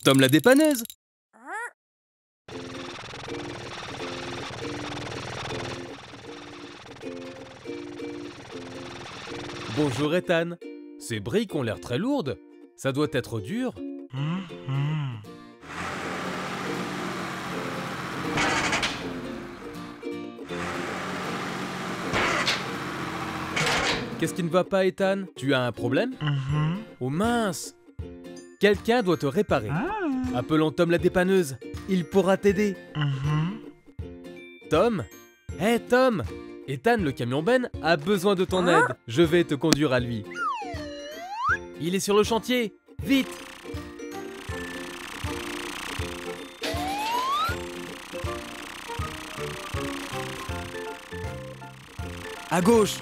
Tom la dépanneuse. Bonjour Ethan. Ces briques ont l'air très lourdes. Ça doit être dur. Qu'est-ce qui ne va pas, Ethan? Tu as un problème? Oh mince! Quelqu'un doit te réparer. Appelons Tom la dépanneuse. Il pourra t'aider. Tom? Hé Tom! Ethan le camion Ben a besoin de ton aide. Je vais te conduire à lui. Il est sur le chantier. Vite! À gauche!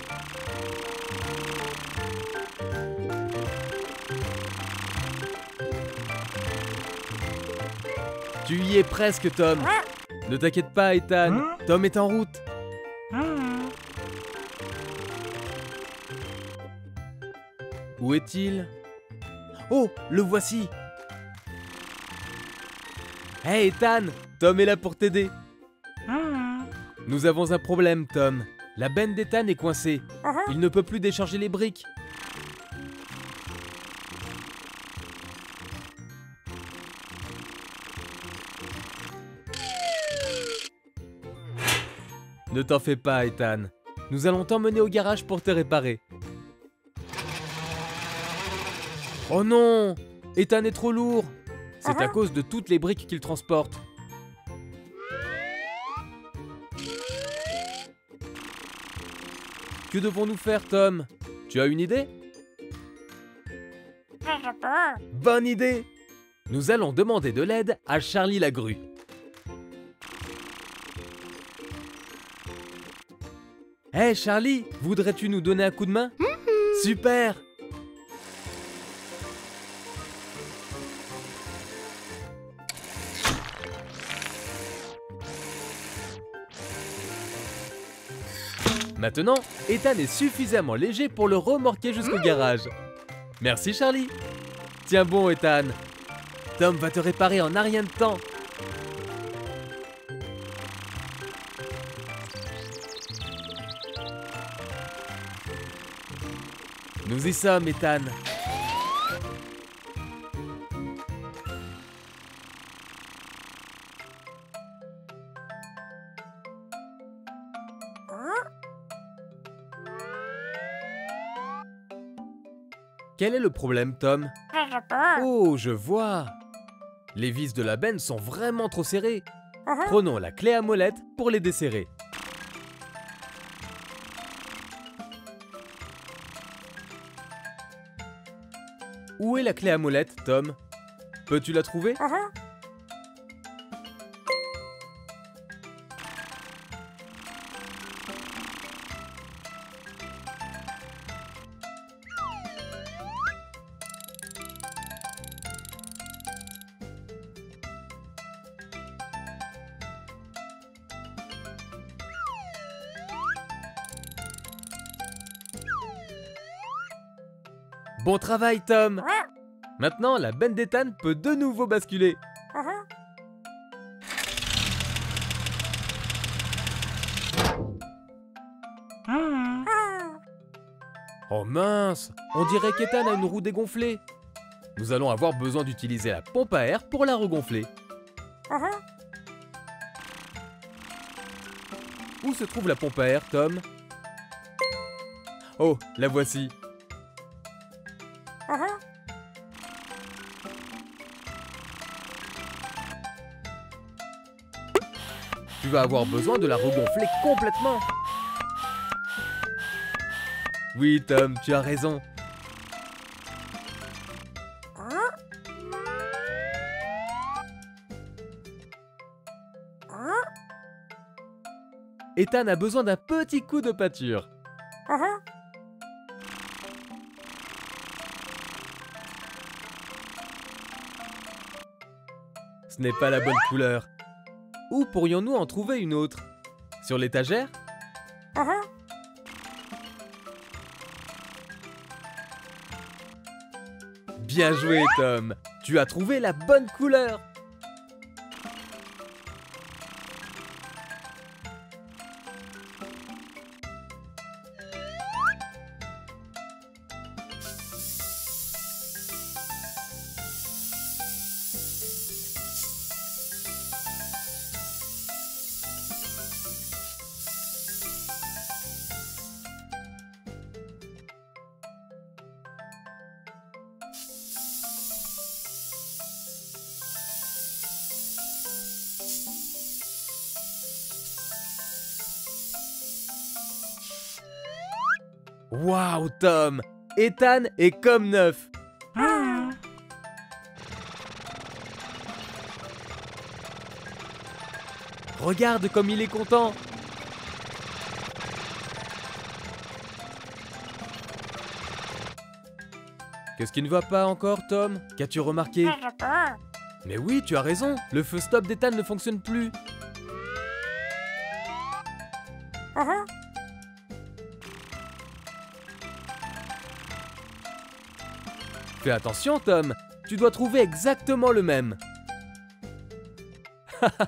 Tu y es presque, Tom. Ne t'inquiète pas, Ethan. Tom est en route. Où est-il? Oh, le voici. Hé, Ethan, Tom est là pour t'aider. Nous avons un problème, Tom. La benne d'Ethan est coincée. Il ne peut plus décharger les briques. Ne t'en fais pas, Ethan. Nous allons t'emmener au garage pour te réparer. Oh non! Ethan est trop lourd. C'est à cause de toutes les briques qu'il transporte. Que devons-nous faire, Tom? Tu as une idée? Bonne idée! Nous allons demander de l'aide à Charlie la grue. Hé Charlie, voudrais-tu nous donner un coup de main? Super! Maintenant, Ethan est suffisamment léger pour le remorquer jusqu'au garage. Merci Charlie. Tiens bon Ethan. Tom va te réparer en un rien de temps. Nous y sommes, Ethan. Quel est le problème, Tom? Oh, je vois. Les vis de la benne sont vraiment trop serrées. Prenons la clé à molette pour les desserrer. Où est la clé à molette, Tom? Peux-tu la trouver? Bon travail, Tom! Maintenant, la benne d'Ethan peut de nouveau basculer. Oh mince! On dirait qu'Ethan a une roue dégonflée. Nous allons avoir besoin d'utiliser la pompe à air pour la regonfler. Où se trouve la pompe à air, Tom? Oh, la voici. Tu vas avoir besoin de la regonfler complètement. Oui, Tom, tu as raison. Ethan a besoin d'un petit coup de pâture. Ce n'est pas la bonne couleur. Où pourrions-nous en trouver une autre? Sur l'étagère? Bien joué, Tom. Tu as trouvé la bonne couleur. Waouh, Tom! Ethan est comme neuf! Regarde comme il est content! Qu'est-ce qui ne va pas encore, Tom? Qu'as-tu remarqué? Mais oui, tu as raison, le feu stop d'Ethan ne fonctionne plus. Fais attention, Tom, tu dois trouver exactement le même.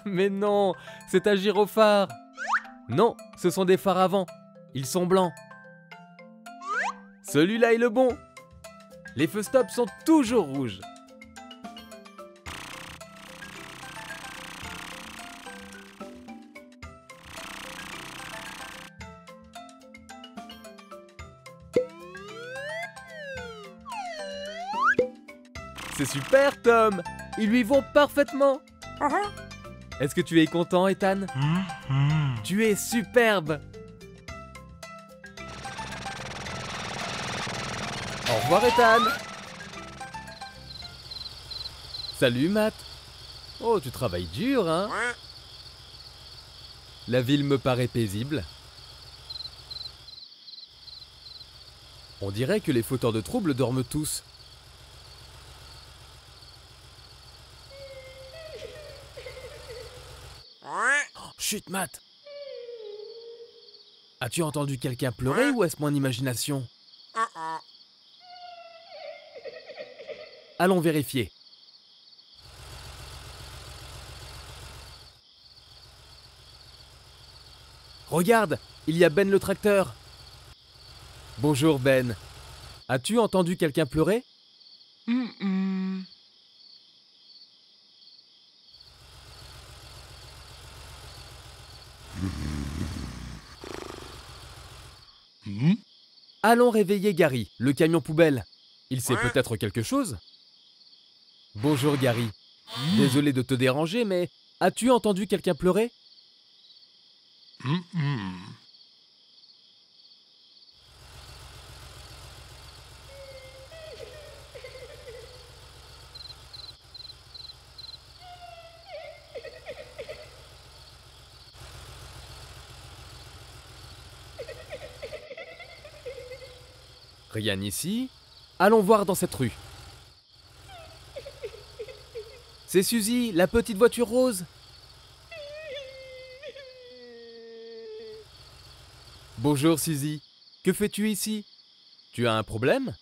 Mais non, c'est un gyrophare. Non, ce sont des phares avant. Ils sont blancs. Celui-là est le bon. Les feux stop sont toujours rouges. C'est super, Tom! Ils lui vont parfaitement! Est-ce que tu es content, Ethan? Tu es superbe! Au revoir, Ethan! Salut, Matt! Oh, tu travailles dur, hein? La ville me paraît paisible. On dirait que les fauteurs de troubles dorment tous. Chut, Matt! As-tu entendu quelqu'un pleurer ou est-ce mon imagination? Allons vérifier. Regarde, il y a Ben le tracteur. Bonjour Ben. As-tu entendu quelqu'un pleurer? Allons réveiller Gary, le camion poubelle. Il sait peut-être quelque chose? Bonjour Gary. Désolé de te déranger, mais as-tu entendu quelqu'un pleurer? Rien ici. Allons voir dans cette rue. C'est Suzy, la petite voiture rose. Bonjour Suzy. Que fais-tu ici? Tu as un problème?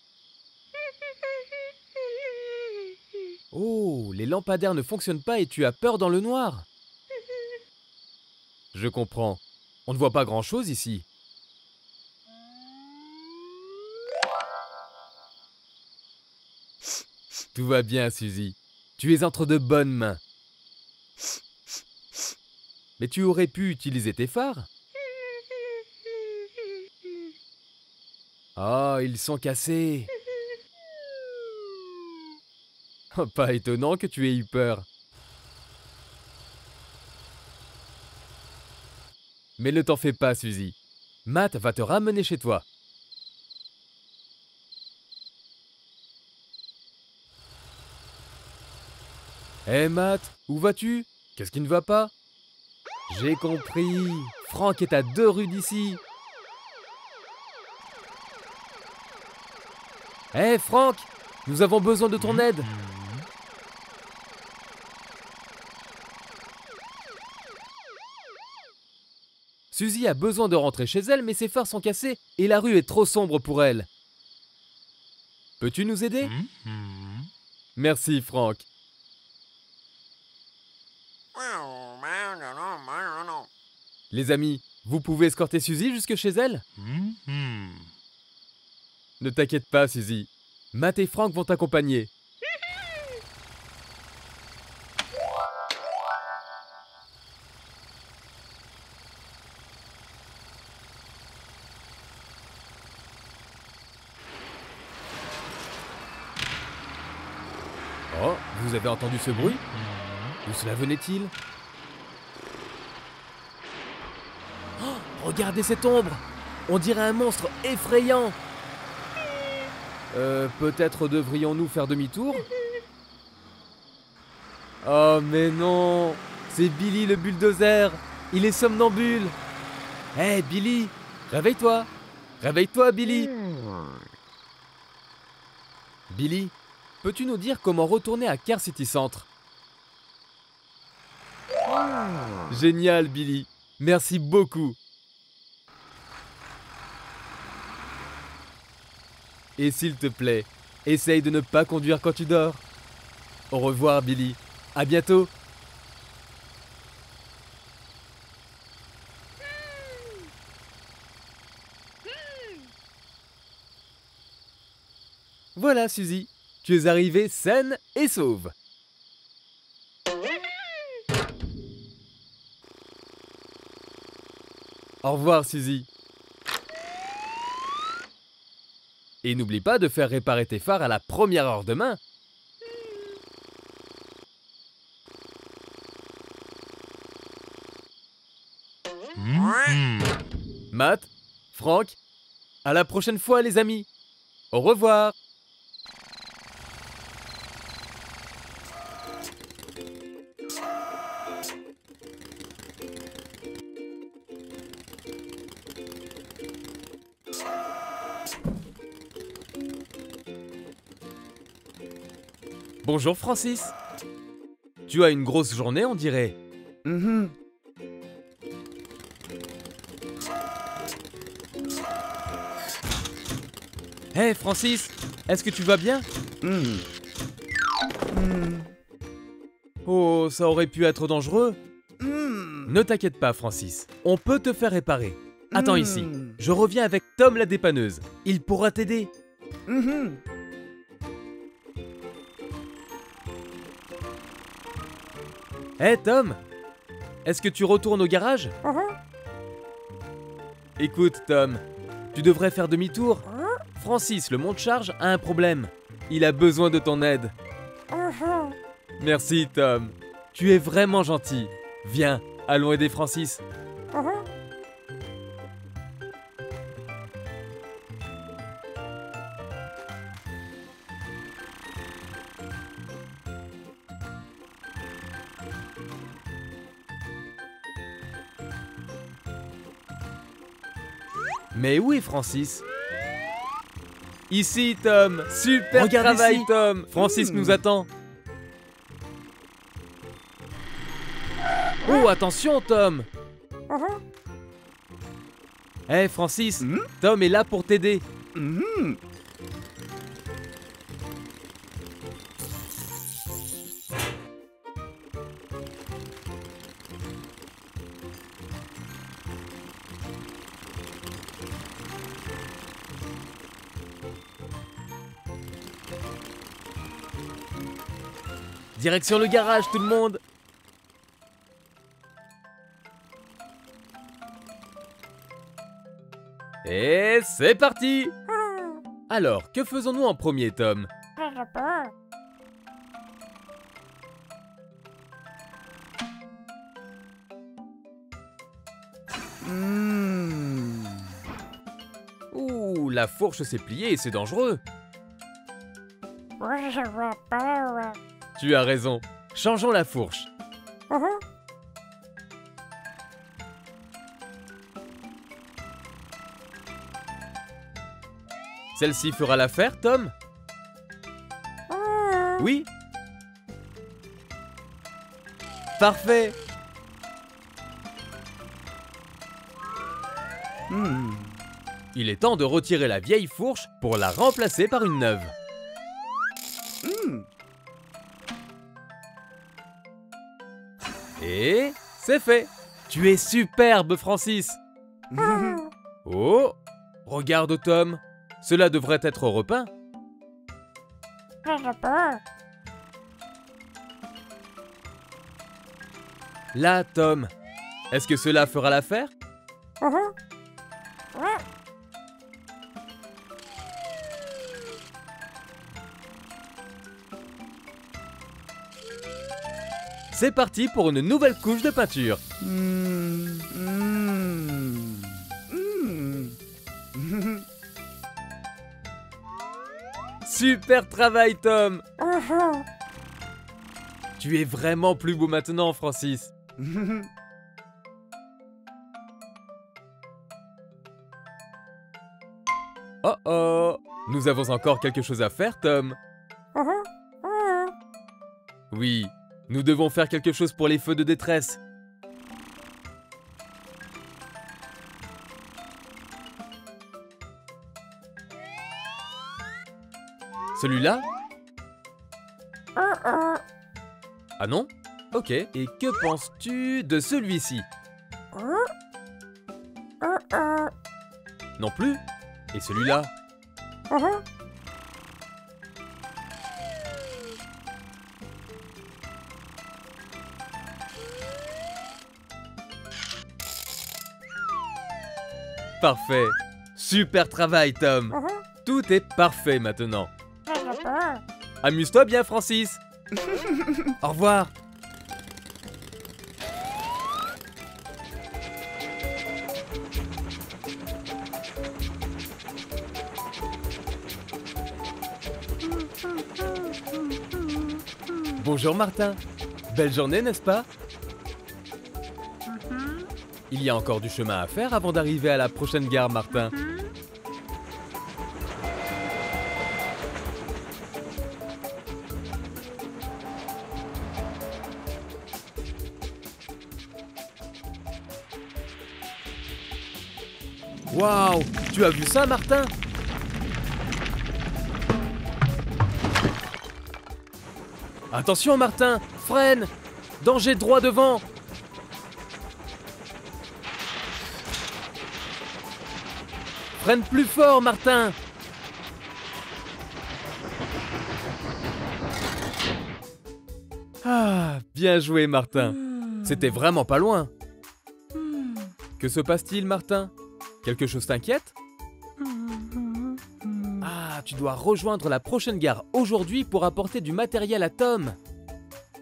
Oh, les lampadaires ne fonctionnent pas et tu as peur dans le noir. Je comprends. On ne voit pas grand-chose ici. Tout va bien, Suzy. Tu es entre de bonnes mains. Mais tu aurais pu utiliser tes phares. Oh, ils sont cassés. Oh, pas étonnant que tu aies eu peur. Mais ne t'en fais pas, Suzy. Matt va te ramener chez toi. Hé Matt, où vas-tu? Qu'est-ce qui ne va pas? J'ai compris. Franck est à 2 rues d'ici. Hé Franck, nous avons besoin de ton aide. Suzy a besoin de rentrer chez elle, mais ses phares sont cassés et la rue est trop sombre pour elle. Peux-tu nous aider? Merci, Franck. Les amis, vous pouvez escorter Suzy jusque chez elle? Ne t'inquiète pas, Suzy. Matt et Franck vont t'accompagner. Oh, vous avez entendu ce bruit? D'où cela venait-il? Oh, regardez cette ombre! On dirait un monstre effrayant! Peut-être devrions-nous faire demi-tour? Oh mais non! C'est Billy le bulldozer! Il est somnambule! Hé Billy! Réveille-toi! Réveille-toi Billy! Billy, peux-tu nous dire comment retourner à Car City Centre? Génial Billy! Merci beaucoup! Et s'il te plaît, essaye de ne pas conduire quand tu dors. Au revoir Billy. À bientôt. Voilà Suzy, tu es arrivée saine et sauve. Au revoir Suzy. Et n'oublie pas de faire réparer tes phares à la première heure demain. Matt, Franck, à la prochaine fois les amis. Au revoir. Bonjour Francis. Tu as une grosse journée on dirait. Hé Francis, est-ce que tu vas bien? Oh, ça aurait pu être dangereux. Ne t'inquiète pas Francis, on peut te faire réparer. Attends ici, je reviens avec Tom la dépanneuse. Il pourra t'aider. Hé Tom, est-ce que tu retournes au garage? Écoute Tom, tu devrais faire demi-tour. Francis, le monte-charge, a un problème. Il a besoin de ton aide. Merci Tom, tu es vraiment gentil. Viens, allons aider Francis. Mais où est Francis? Ici, Tom. Super Regarde travail, ici. Tom. Francis nous attend. Oh, attention, Tom. Hé, Francis, Tom est là pour t'aider. Direction le garage, tout le monde. Et c'est parti. Alors, que faisons-nous en premier, Tom? Ouh, la fourche s'est pliée et c'est dangereux. Tu as raison. Changeons la fourche. Celle-ci fera l'affaire, Tom? Oui? Parfait! Il est temps de retirer la vieille fourche pour la remplacer par une neuve. Et c'est fait. Tu es superbe, Francis. Oh, regarde, Tom. Cela devrait être repeint. Là, Tom. Est-ce que cela fera l'affaire? C'est parti pour une nouvelle couche de peinture. Super travail, Tom. Tu es vraiment plus beau maintenant, Francis. Oh oh, nous avons encore quelque chose à faire, Tom. Oui, nous devons faire quelque chose pour les feux de détresse. Celui-là? Ah non? Ok, et que penses-tu de celui-ci? Non plus? Et celui-là? Parfait. Super travail, Tom. Tout est parfait maintenant. Amuse-toi bien, Francis. Au revoir. Bonjour, Martin. Belle journée, n'est-ce pas? Il y a encore du chemin à faire avant d'arriver à la prochaine gare, Martin. Waouh! Tu as vu ça, Martin? Attention, Martin! Freine! Danger droit devant! Freine plus fort, Martin! Ah, bien joué, Martin. C'était vraiment pas loin. Que se passe-t-il, Martin? Quelque chose t'inquiète? Ah, tu dois rejoindre la prochaine gare aujourd'hui pour apporter du matériel à Tom.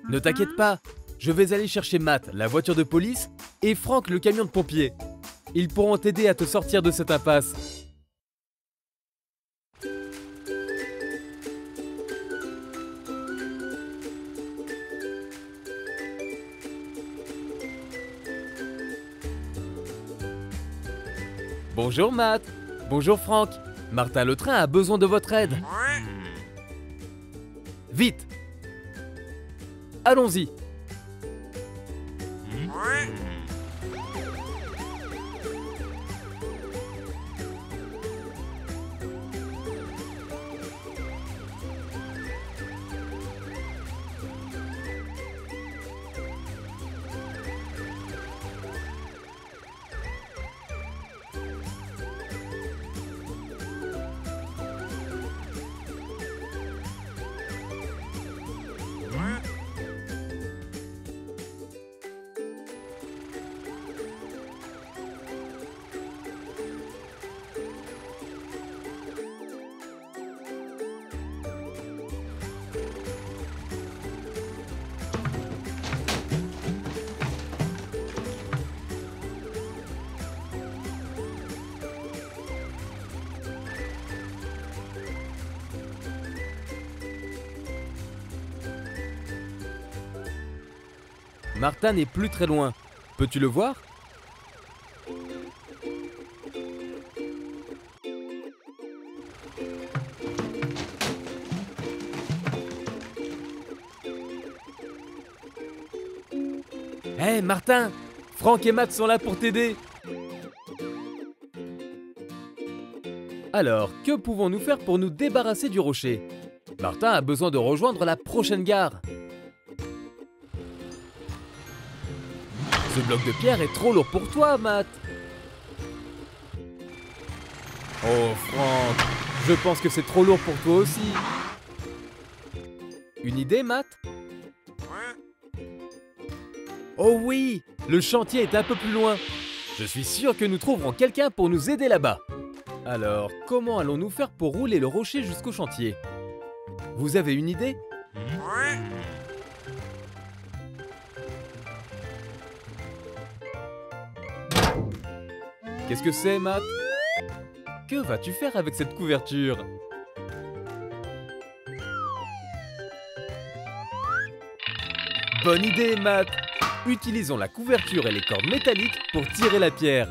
Ne t'inquiète pas, je vais aller chercher Matt, la voiture de police, et Frank, le camion de pompiers. Ils pourront t'aider à te sortir de cette impasse. Bonjour Matt. Bonjour Frank. Martin le train a besoin de votre aide. Vite. Allons-y. Martin n'est plus très loin. Peux-tu le voir? Hé, Martin! Frank et Matt sont là pour t'aider. Alors, que pouvons-nous faire pour nous débarrasser du rocher? Martin a besoin de rejoindre la prochaine gare. Ce bloc de pierre est trop lourd pour toi, Matt. Oh, Franck, je pense que c'est trop lourd pour toi aussi. Une idée, Matt? Oh oui, le chantier est un peu plus loin. Je suis sûr que nous trouverons quelqu'un pour nous aider là-bas. Alors, comment allons-nous faire pour rouler le rocher jusqu'au chantier? Vous avez une idée? Qu'est-ce que c'est, Matt? Que vas-tu faire avec cette couverture? Bonne idée, Matt! Utilisons la couverture et les cordes métalliques pour tirer la pierre.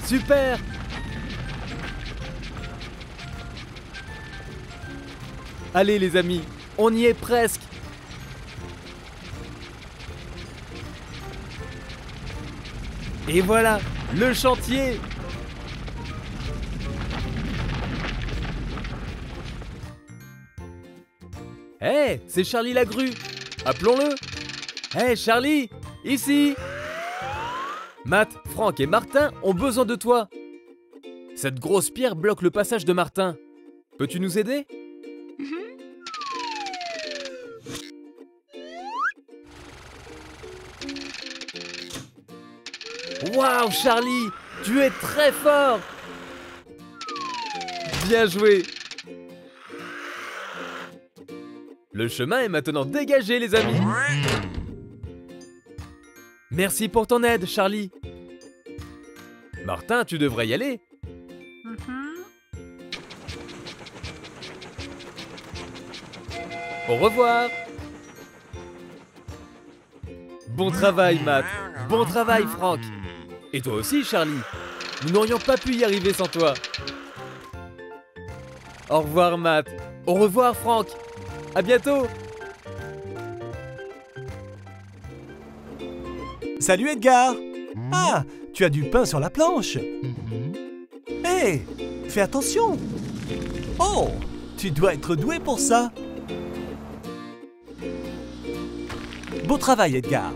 Super! Allez les amis, on y est presque! Et voilà, le chantier! Hé, c'est Charlie la grue! Appelons-le! Hé Charlie, ici! Matt, Franck et Martin ont besoin de toi. Cette grosse pierre bloque le passage de Martin. Peux-tu nous aider? Waouh, Charlie, tu es très fort! Bien joué! Le chemin est maintenant dégagé, les amis! Merci pour ton aide, Charlie. Martin, tu devrais y aller. Au revoir. Bon travail, Matt. Bon travail, Franck. Et toi aussi, Charlie. Nous n'aurions pas pu y arriver sans toi. Au revoir, Matt. Au revoir, Franck. À bientôt. Salut Edgar! Ah, tu as du pain sur la planche! Hé, fais attention! Oh, tu dois être doué pour ça! Beau travail Edgar!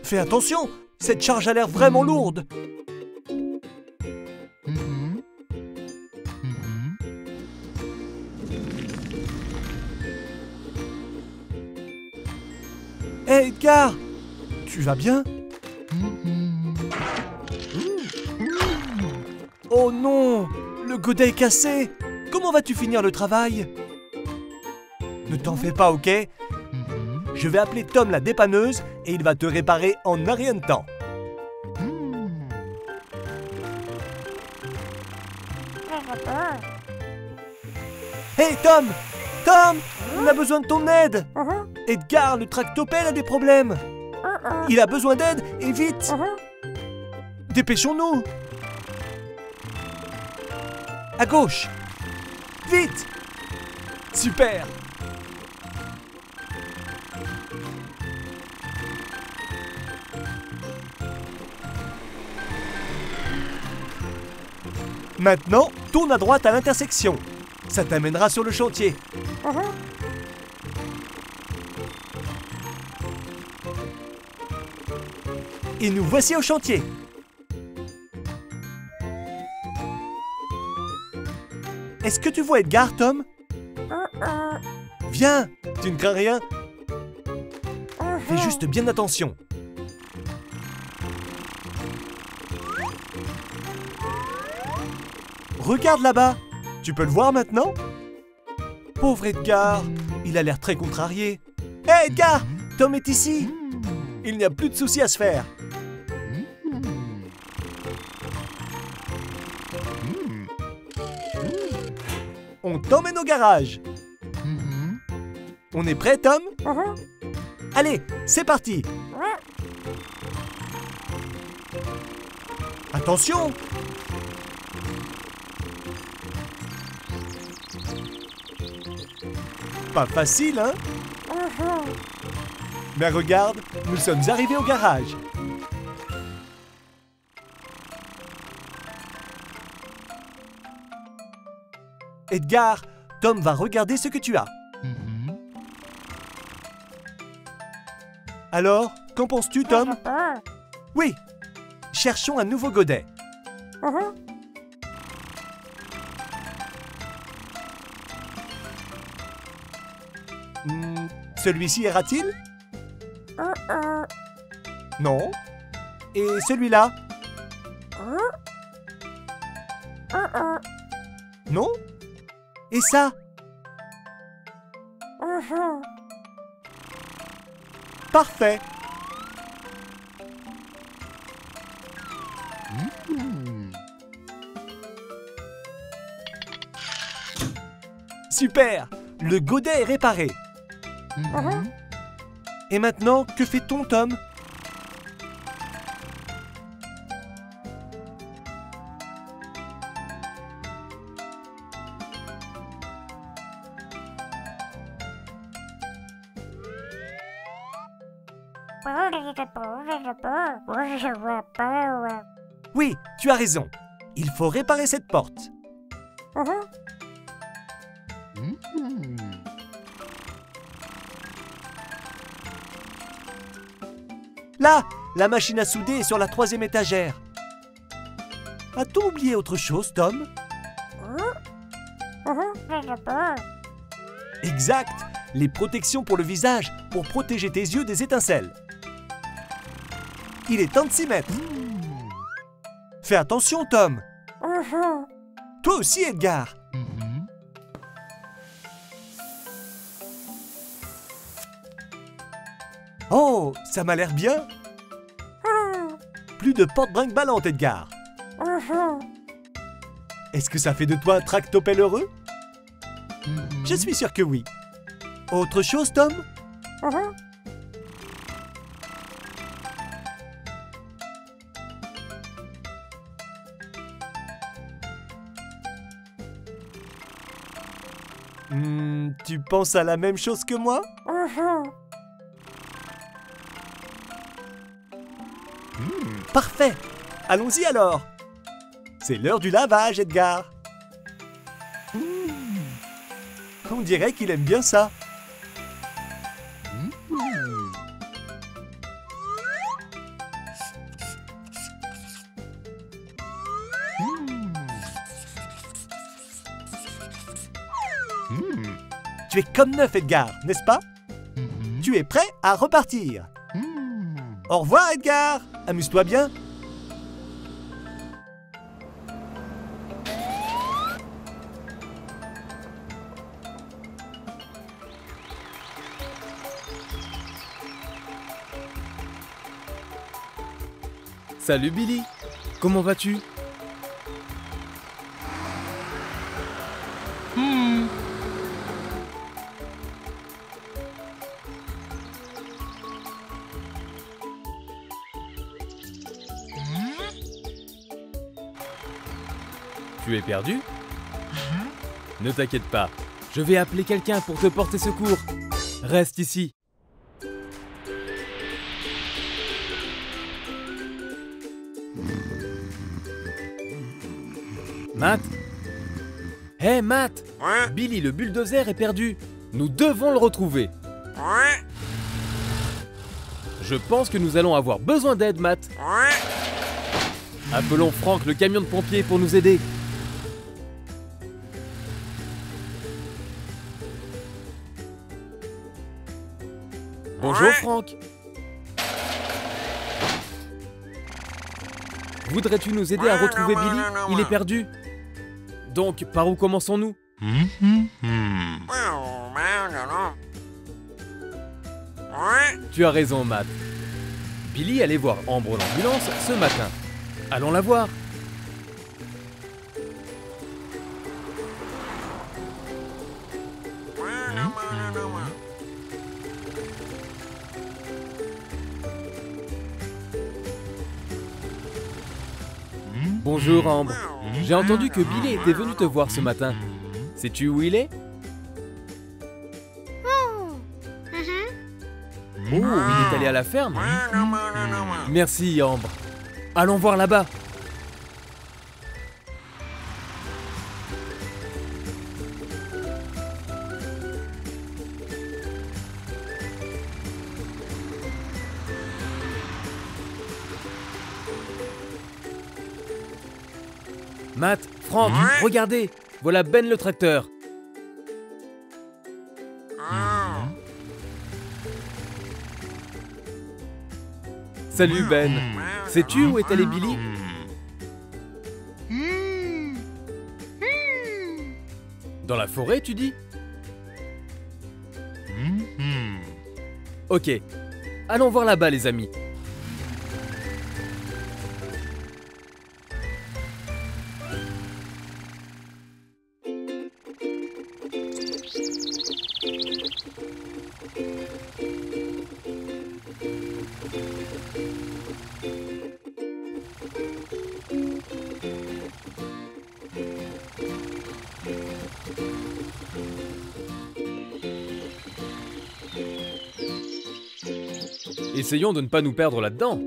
Fais attention, cette charge a l'air vraiment lourde! Hé Edgar! Tu vas bien? Oh non! Le godet est cassé! Comment vas-tu finir le travail? Ne t'en fais pas, ok? Je vais appeler Tom la dépanneuse et il va te réparer en un rien de temps. Hé Tom! Tom! On a besoin de ton aide! Edgar, le tractopelle a des problèmes! Il a besoin d'aide et vite! Dépêchons-nous! À gauche! Vite! Super! Maintenant, tourne à droite à l'intersection. Ça t'amènera sur le chantier. Et nous voici au chantier. Est-ce que tu vois Edgar, Tom? Viens, tu ne crains rien. Fais juste bien attention. Regarde là-bas. Tu peux le voir maintenant? Pauvre Edgar, il a l'air très contrarié. Hé Edgar, Tom est ici. Il n'y a plus de soucis à se faire. On t'emmène au garage. On est prêt, Tom? Allez, c'est parti. Attention! Pas facile, hein? Mais regarde, nous sommes arrivés au garage. Edgar, Tom va regarder ce que tu as. Alors, qu'en penses-tu, Tom? Oui, cherchons un nouveau godet. Celui-ci ira-t-il? Non. Et celui-là? Non. Et ça? Parfait. Super! Le godet est réparé. Et maintenant, que fait-on, Tom? Oui, tu as raison. Il faut réparer cette porte. Là, la machine à souder est sur la 3e étagère. A-t-on oublié autre chose, Tom? Exact, les protections pour le visage, pour protéger tes yeux des étincelles. Il est temps de s'y mettre. Fais attention, Tom. Toi aussi, Edgar. Oh, ça m'a l'air bien. Plus de porte brinque-ballante, Edgar. Est-ce que ça fait de toi un tractopelle heureux? Je suis sûr que oui. Autre chose, Tom? Tu penses à la même chose que moi? Parfait! Allons-y alors! C'est l'heure du lavage, Edgar! On dirait qu'il aime bien ça! Tu es comme neuf, Edgar, n'est-ce pas? Tu es prêt à repartir? Au revoir, Edgar! Amuse-toi bien! Salut Billy, comment vas-tu? Tu es perdu? Ne t'inquiète pas, je vais appeler quelqu'un pour te porter secours. Reste ici. Matt? Hé Matt! Billy le bulldozer est perdu. Nous devons le retrouver. Je pense que nous allons avoir besoin d'aide, Matt. Appelons Franck, le camion de pompiers, pour nous aider. Bonjour Franck. Voudrais-tu nous aider à retrouver Billy? Il est perdu. Donc, par où commençons-nous? Tu as raison, Matt. Billy allait voir Ambre l'ambulance ce matin. Allons la voir. Bonjour Ambre. J'ai entendu que Billy était venu te voir ce matin. Sais-tu où il est? Oh, il est allé à la ferme? Merci Ambre. Allons voir là-bas. Matt, Franck, regardez, voilà Ben le tracteur. Salut Ben. Sais-tu où est allé Billy? Dans la forêt, tu dis? Ok, allons voir là-bas les amis. Essayons de ne pas nous perdre là-dedans.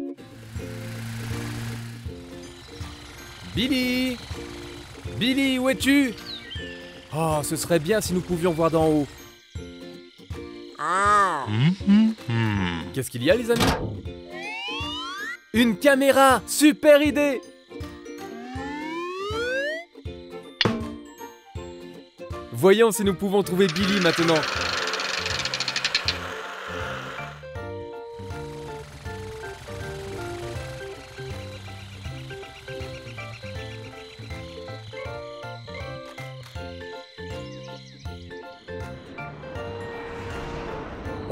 Billy! Billy, où es-tu? Oh, ce serait bien si nous pouvions voir d'en haut. Qu'est-ce qu'il y a, les amis? Une caméra! Super idée! Voyons si nous pouvons trouver Billy maintenant.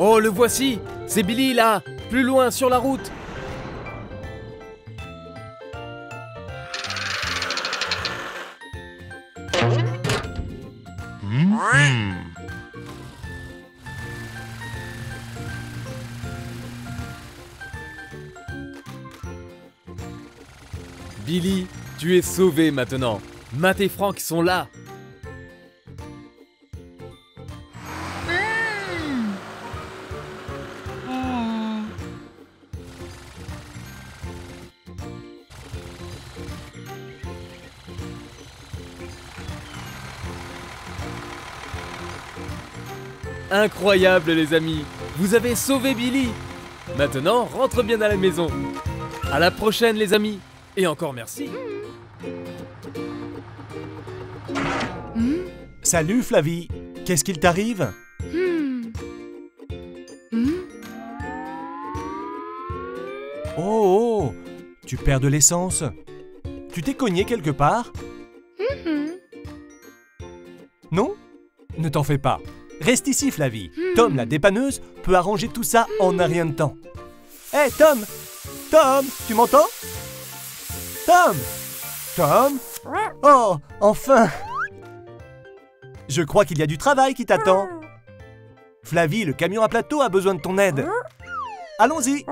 Oh, le voici! C'est Billy, là! Plus loin, sur la route! Billy, tu es sauvé maintenant! Matt et Frank sont là! Incroyable les amis, vous avez sauvé Billy. Maintenant, rentre bien à la maison. À la prochaine les amis, et encore merci. Salut Flavie, qu'est-ce qu'il t'arrive? Oh, tu perds de l'essence. Tu t'es cogné quelque part? Non? Ne t'en fais pas. Reste ici, Flavie. Tom, la dépanneuse, peut arranger tout ça en un rien de temps. Hé, Tom! Tom, tu m'entends? Tom! Tom? Oh, enfin! Je crois qu'il y a du travail qui t'attend. Flavie, le camion à plateau a besoin de ton aide. Allons-y!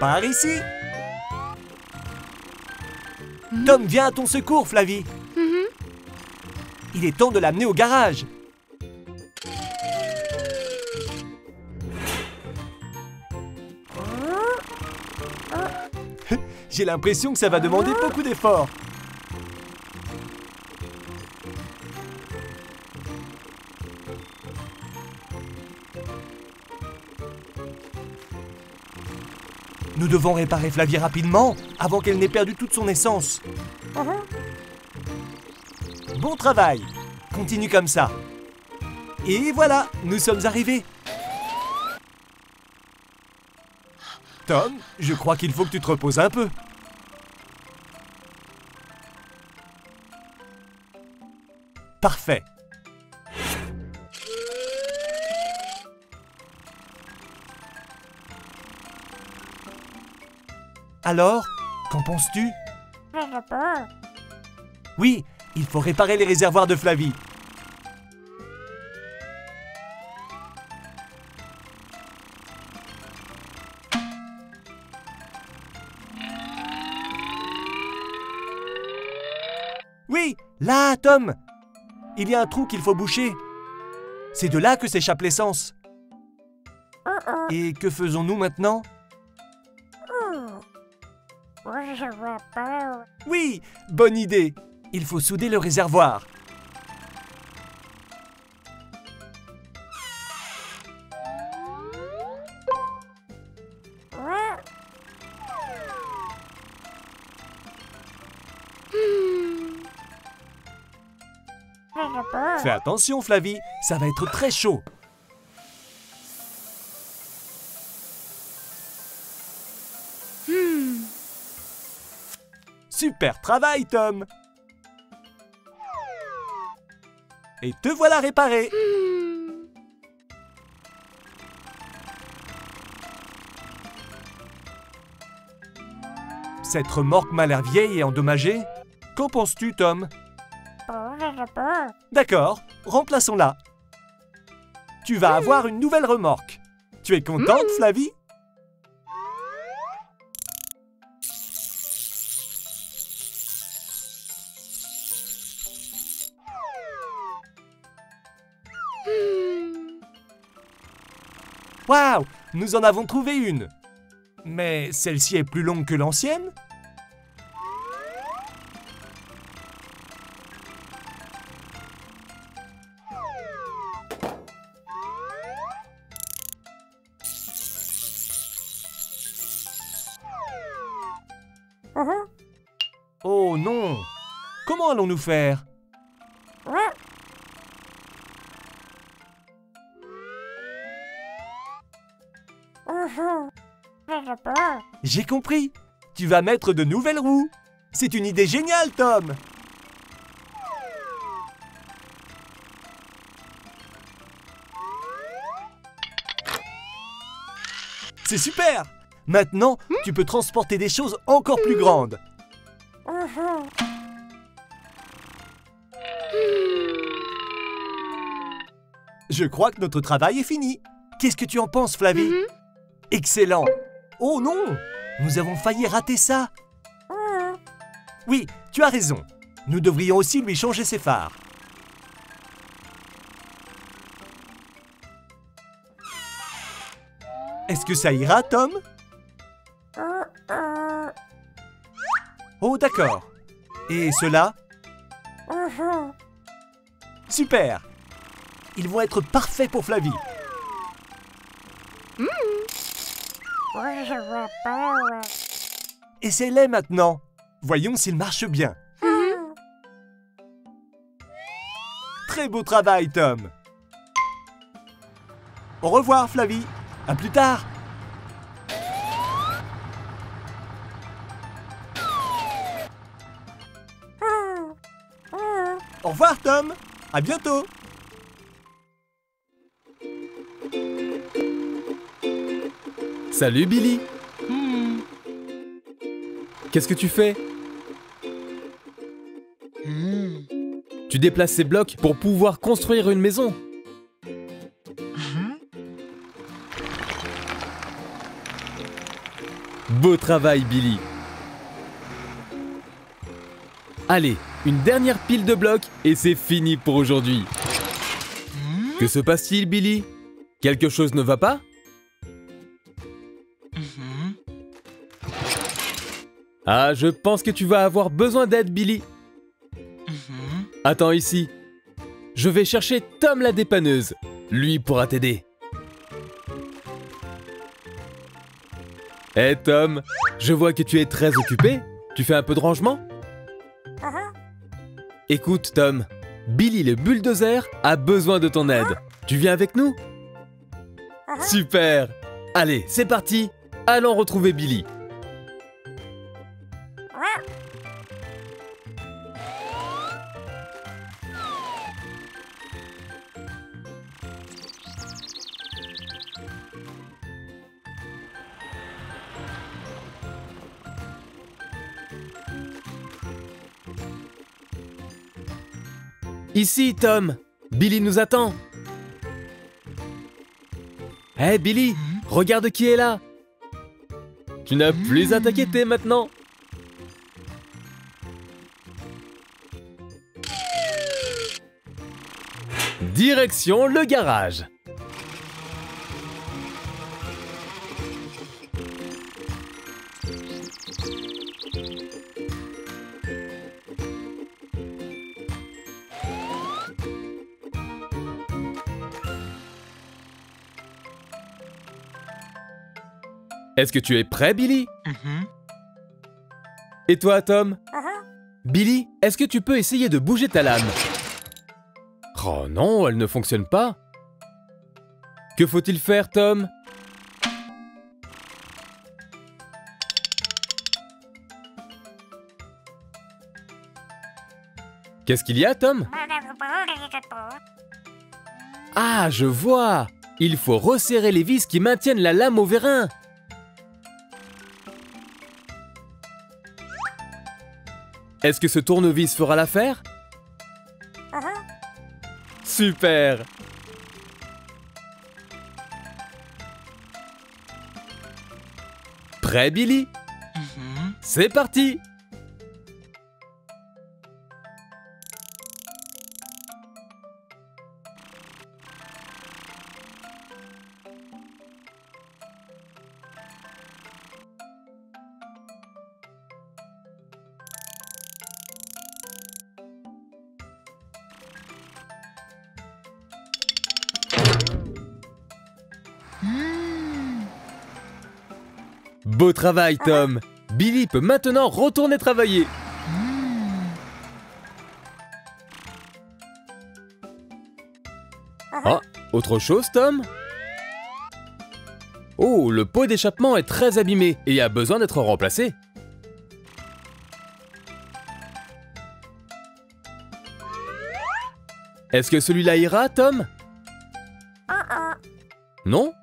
Par ici. Tom, viens à ton secours, Flavie. Il est temps de l'amener au garage. J'ai l'impression que ça va demander beaucoup d'efforts. Nous devons réparer Flavie rapidement, avant qu'elle n'ait perdu toute son essence. Bon travail! Continue comme ça. Et voilà, nous sommes arrivés. Tom, je crois qu'il faut que tu te reposes un peu. Parfait. Alors, qu'en penses-tu? Oui, il faut réparer les réservoirs de Flavie. Oui, là, Tom! Il y a un trou qu'il faut boucher. C'est de là que s'échappe l'essence. Et que faisons-nous maintenant? Oui, bonne idée. Il faut souder le réservoir. Fais attention, Flavie, ça va être très chaud. Super travail, Tom. Et te voilà réparé. Cette remorque m'a l'air vieille et endommagée. Qu'en penses-tu, Tom? D'accord, remplaçons-la. Tu vas avoir une nouvelle remorque. Tu es contente, Flavie? Waouh, nous en avons trouvé une. Mais celle-ci est plus longue que l'ancienne? Oh non! Comment allons-nous faire? J'ai compris! Tu vas mettre de nouvelles roues! C'est une idée géniale, Tom! C'est super! Maintenant, tu peux transporter des choses encore plus grandes. Je crois que notre travail est fini. Qu'est-ce que tu en penses, Flavie? Excellent! Oh non! Nous avons failli rater ça! Oui, tu as raison. Nous devrions aussi lui changer ses phares. Est-ce que ça ira, Tom? Oh, d'accord. Et ceux-là? Super! Ils vont être parfaits pour Flavie. Essaie-les maintenant. Voyons s'ils marchent bien. Très beau travail, Tom. Au revoir, Flavie. À plus tard. Au revoir, Tom. À bientôt. Salut Billy. Qu'est-ce que tu fais? Tu déplaces ces blocs pour pouvoir construire une maison. Beau travail, Billy. Allez, une dernière pile de blocs et c'est fini pour aujourd'hui. Que se passe-t-il, Billy? Quelque chose ne va pas? Ah, je pense que tu vas avoir besoin d'aide, Billy. Attends ici. Je vais chercher Tom la dépanneuse. Lui pourra t'aider. Hé Tom, je vois que tu es très occupé. Tu fais un peu de rangement? Écoute Tom, Billy le bulldozer a besoin de ton aide. Tu viens avec nous? Super! Allez, c'est parti. Allons retrouver Billy. Ici, Tom. Billy nous attend. Hé, Billy, regarde qui est là. Tu n'as plus à t'inquiéter maintenant. Direction le garage. Est-ce que tu es prêt, Billy? Et toi, Tom? Billy, est-ce que tu peux essayer de bouger ta lame? Oh non, elle ne fonctionne pas. Que faut-il faire, Tom? Qu'est-ce qu'il y a, Tom? Ah, je vois! Il faut resserrer les vis qui maintiennent la lame au vérin. Est-ce que ce tournevis fera l'affaire? Super! Prêt, Billy? C'est parti! Beau travail, Tom! Billy peut maintenant retourner travailler. Ah, autre chose, Tom? Oh, le pot d'échappement est très abîmé et a besoin d'être remplacé. Est-ce que celui-là ira, Tom? Non?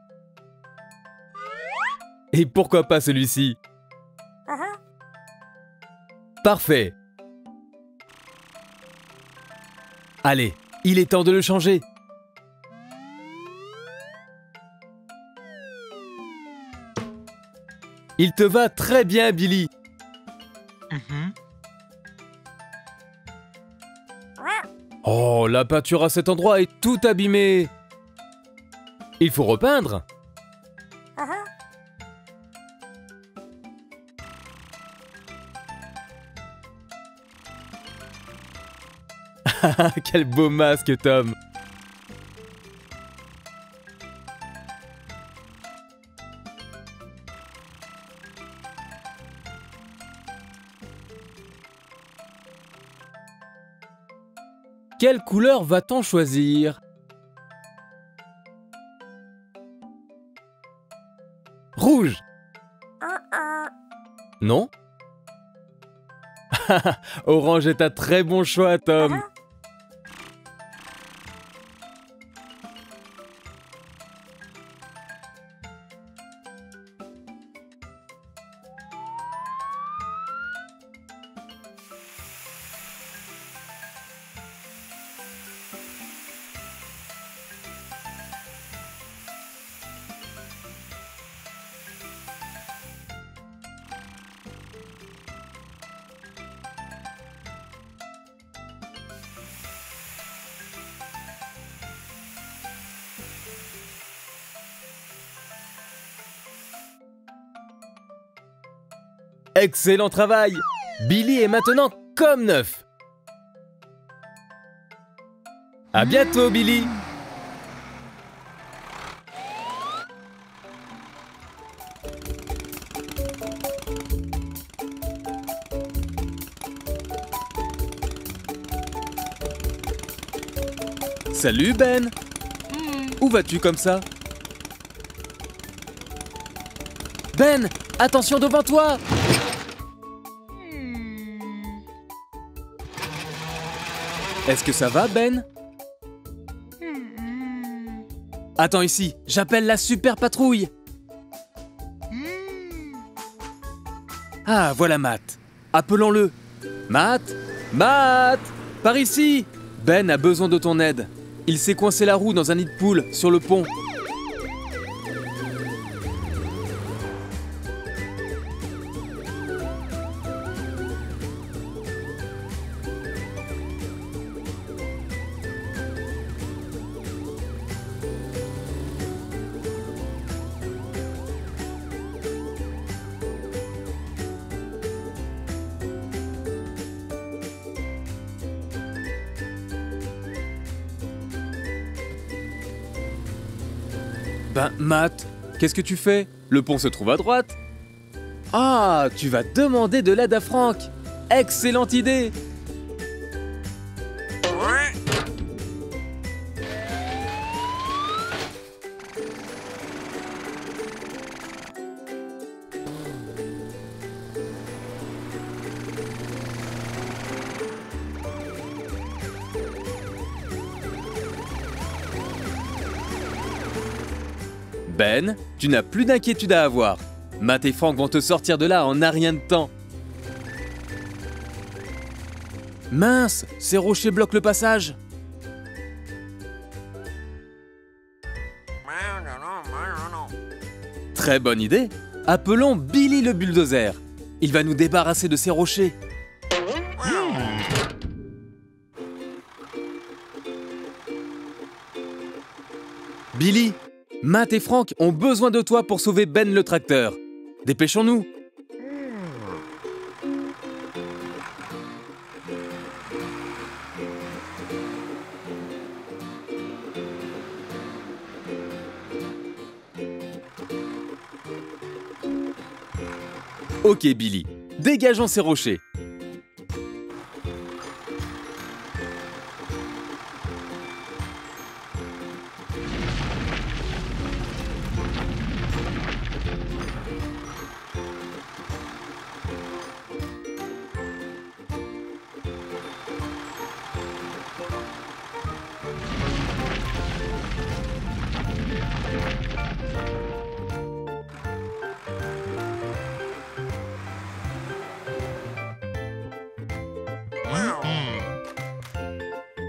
Et pourquoi pas celui-ci? Parfait. Allez, il est temps de le changer. Il te va très bien, Billy. Oh, la peinture à cet endroit est tout abîmée. Il faut repeindre. Quel beau masque, Tom! Quelle couleur va-t-on choisir? Rouge! Non? Orange est un très bon choix, Tom! Excellent travail! Billy est maintenant comme neuf! À bientôt, Billy! Salut, Ben! Où vas-tu comme ça? Ben! Attention devant toi! Est-ce que ça va, Ben? Attends ici, j'appelle la super patrouille. Ah, voilà Matt. Appelons-le. Matt? Matt! Par ici! Ben a besoin de ton aide. Il s'est coincé la roue dans un nid de poule sur le pont. Ben, Matt, qu'est-ce que tu fais? Le pont se trouve à droite. Ah, tu vas demander de l'aide à Franck. Excellente idée. Ben, tu n'as plus d'inquiétude à avoir. Matt et Franck vont te sortir de là en un rien de temps. Mince, ces rochers bloquent le passage. Très bonne idée. Appelons Billy le bulldozer. Il va nous débarrasser de ces rochers. Billy, Matt et Franck ont besoin de toi pour sauver Ben le tracteur. Dépêchons-nous. Ok Billy, dégageons ces rochers.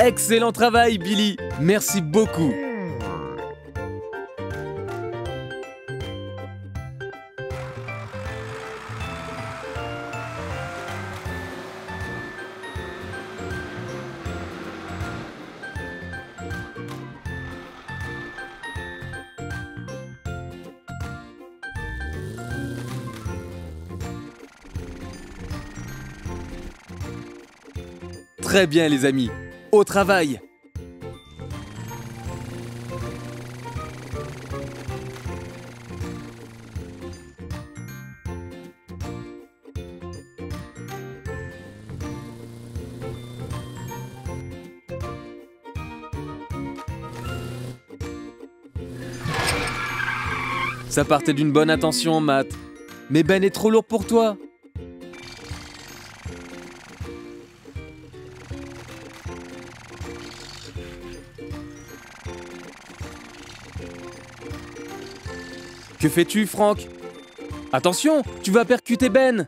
Excellent travail, Billy. Merci beaucoup. Très bien, les amis. Au travail! Ça partait d'une bonne intention, Matt. Mais Ben est trop lourd pour toi. Que fais-tu, Franck? Attention, tu vas percuter Ben!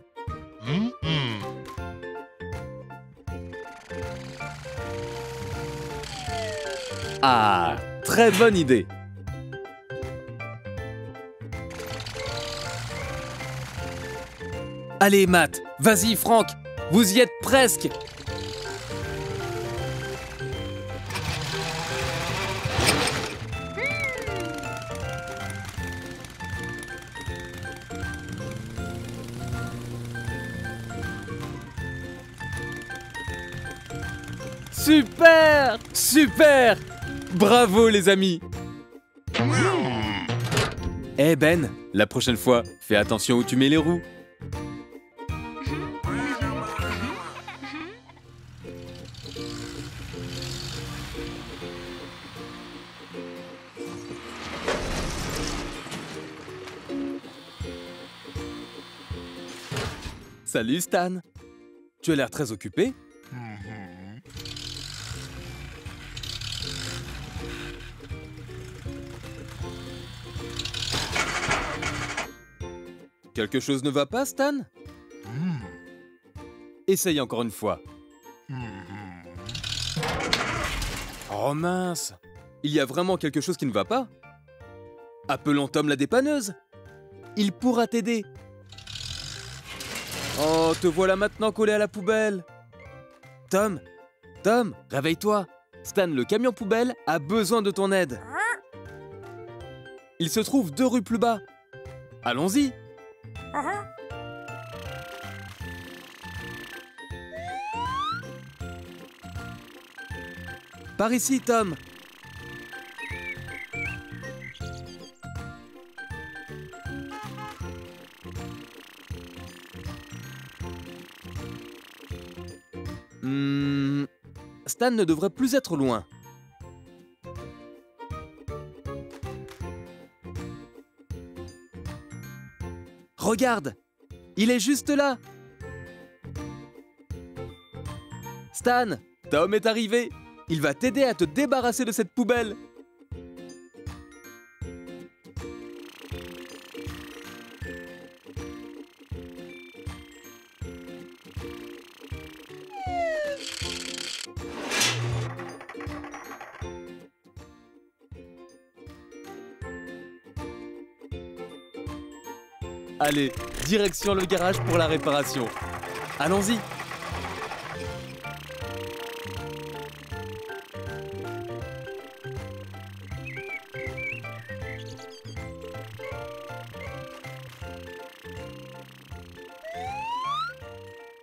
Ah, très bonne idée! Allez, Matt, vas-y, Franck, vous y êtes presque! Super! Super! Bravo les amis! Eh Ben, la prochaine fois, fais attention où tu mets les roues. Salut Stan! Tu as l'air très occupé. Quelque chose ne va pas, Stan? Essaye encore une fois. Oh mince! Il y a vraiment quelque chose qui ne va pas? Appelons Tom la dépanneuse. Il pourra t'aider. Oh, te voilà maintenant collé à la poubelle. Tom, réveille-toi. Stan, le camion poubelle, a besoin de ton aide. Il se trouve 2 rues plus bas. Allons-y. Par ici, Tom. Stan ne devrait plus être loin. Regarde! Il est juste là! Stan, Tom est arrivé! Il va t'aider à te débarrasser de cette poubelle! Allez, direction le garage pour la réparation. Allons-y!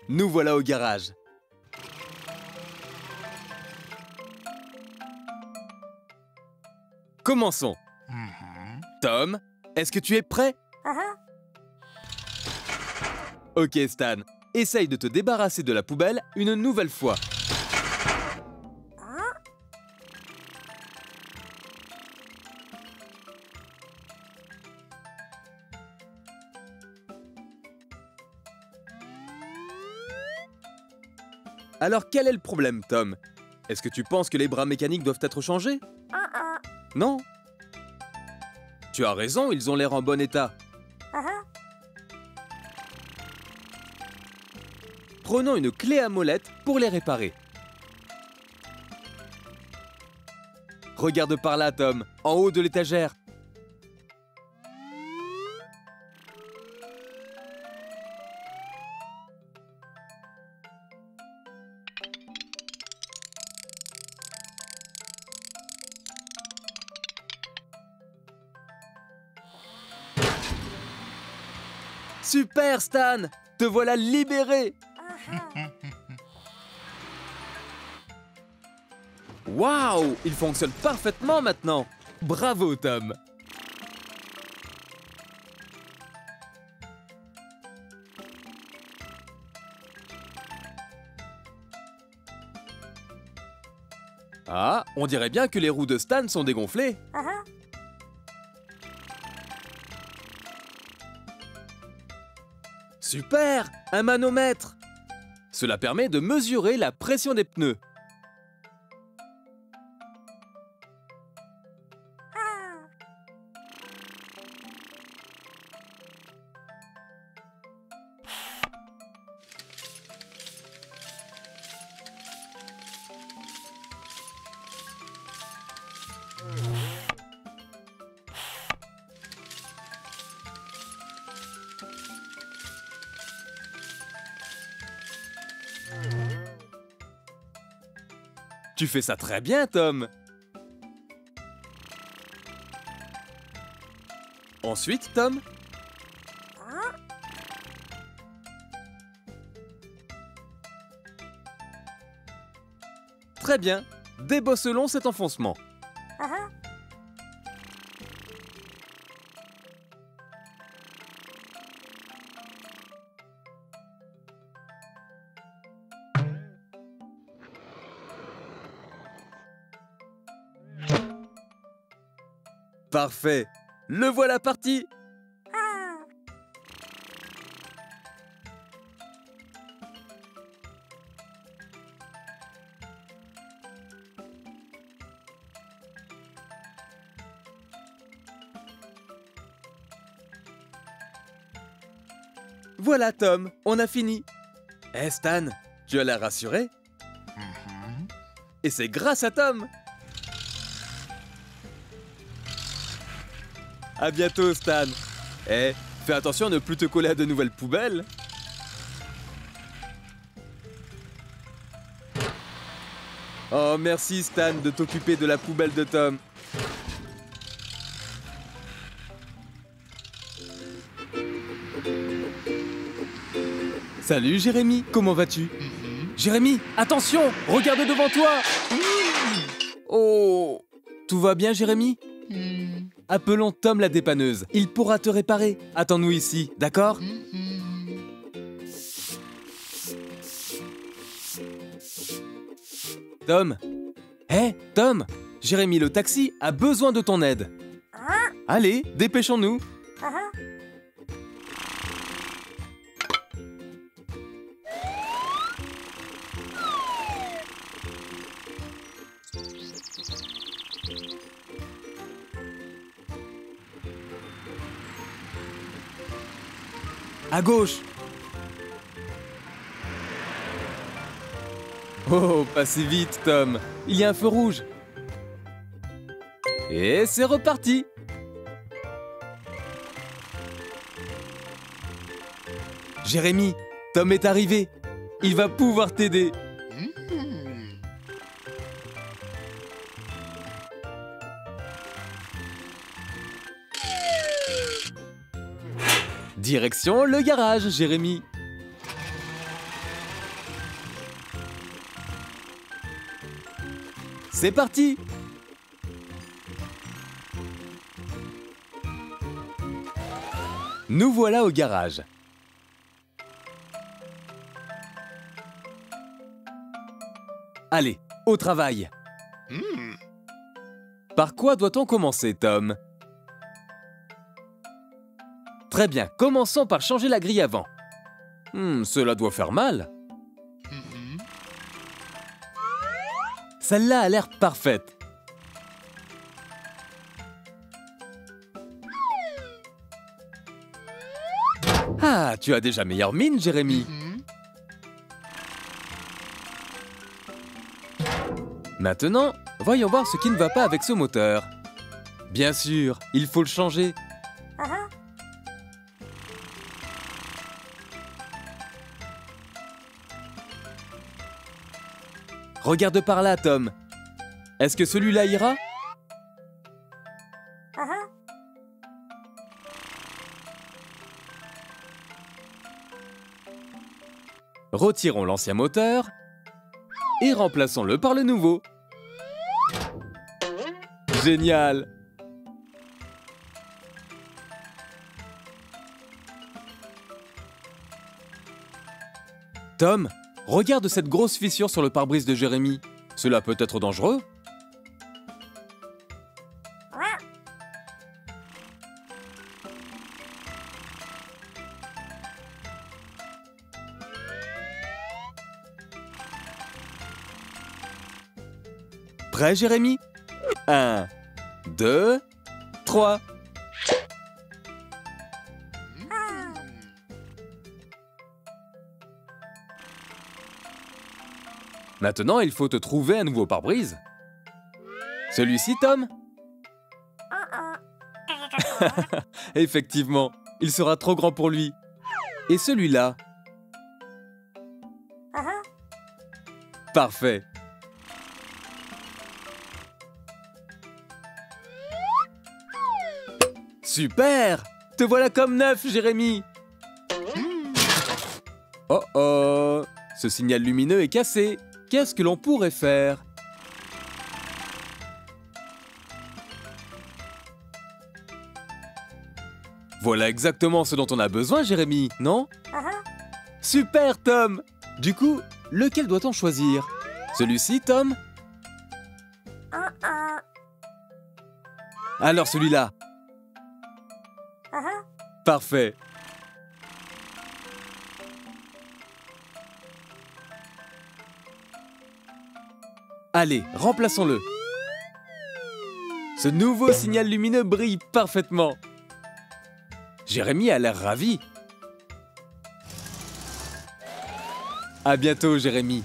Nous voilà au garage. Commençons. Tom, est-ce que tu es prêt? Ok Stan, essaye de te débarrasser de la poubelle une nouvelle fois. Alors quel est le problème, Tom? Est-ce que tu penses que les bras mécaniques doivent être changés? Non? Tu as raison, ils ont l'air en bon état. Prenons une clé à molette pour les réparer. Regarde par là, Tom, en haut de l'étagère. Super, Stan! Te voilà libéré! Waouh! Il fonctionne parfaitement maintenant! Bravo, Tom! Ah, on dirait bien que les roues de Stan sont dégonflées. Super! Un manomètre! Cela permet de mesurer la pression des pneus. Tu fais ça très bien, Tom! Ensuite, Tom? Très bien! Débosselons cet enfoncement. Parfait! Le voilà parti! Voilà, Tom, on a fini. Eh Stan, tu as l'air rassuré? Et c'est grâce à Tom! À bientôt, Stan. Eh, fais attention à ne plus te coller à de nouvelles poubelles. Oh, merci, Stan, de t'occuper de la poubelle de Tom. Salut, Jérémy, comment vas-tu? Jérémy, attention, regarde devant toi. Oh, tout va bien, Jérémy? Appelons Tom la dépanneuse. Il pourra te réparer. Attends-nous ici, d'accord? Tom. Hé, Tom, Jérémy le taxi a besoin de ton aide. Allez, dépêchons-nous. À gauche. Oh, pas si vite, Tom. Il y a un feu rouge. Et c'est reparti. Jérémy, Tom est arrivé. Il va pouvoir t'aider. Direction le garage, Jérémy. C'est parti! Nous voilà au garage. Allez, au travail. Par quoi doit-on commencer, Tom? Très bien, commençons par changer la grille avant. Cela doit faire mal. Celle-là a l'air parfaite. Ah, tu as déjà meilleure mine, Jérémy. Maintenant, voyons voir ce qui ne va pas avec ce moteur. Bien sûr, il faut le changer. Regarde par là, Tom. Est-ce que celui-là ira? Retirons l'ancien moteur et remplaçons-le par le nouveau. Génial! Tom, regarde cette grosse fissure sur le pare-brise de Jérémy. Cela peut être dangereux. Prêt, Jérémy? 1, 2, 3. Maintenant, il faut te trouver un nouveau pare-brise. Celui-ci, Tom? Effectivement, il sera trop grand pour lui. Et celui-là? Parfait. Super! Te voilà comme neuf, Jérémy! Oh oh! Ce signal lumineux est cassé. Qu'est-ce que l'on pourrait faire? Voilà exactement ce dont on a besoin, Jérémy, non? Super, Tom! Du coup, lequel doit-on choisir? Celui-ci, Tom? Alors celui-là. Parfait. Allez, remplaçons-le. Ce nouveau signal lumineux brille parfaitement. Jérémy a l'air ravi. À bientôt, Jérémy.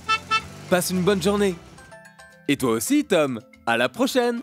Passe une bonne journée. Et toi aussi, Tom. À la prochaine.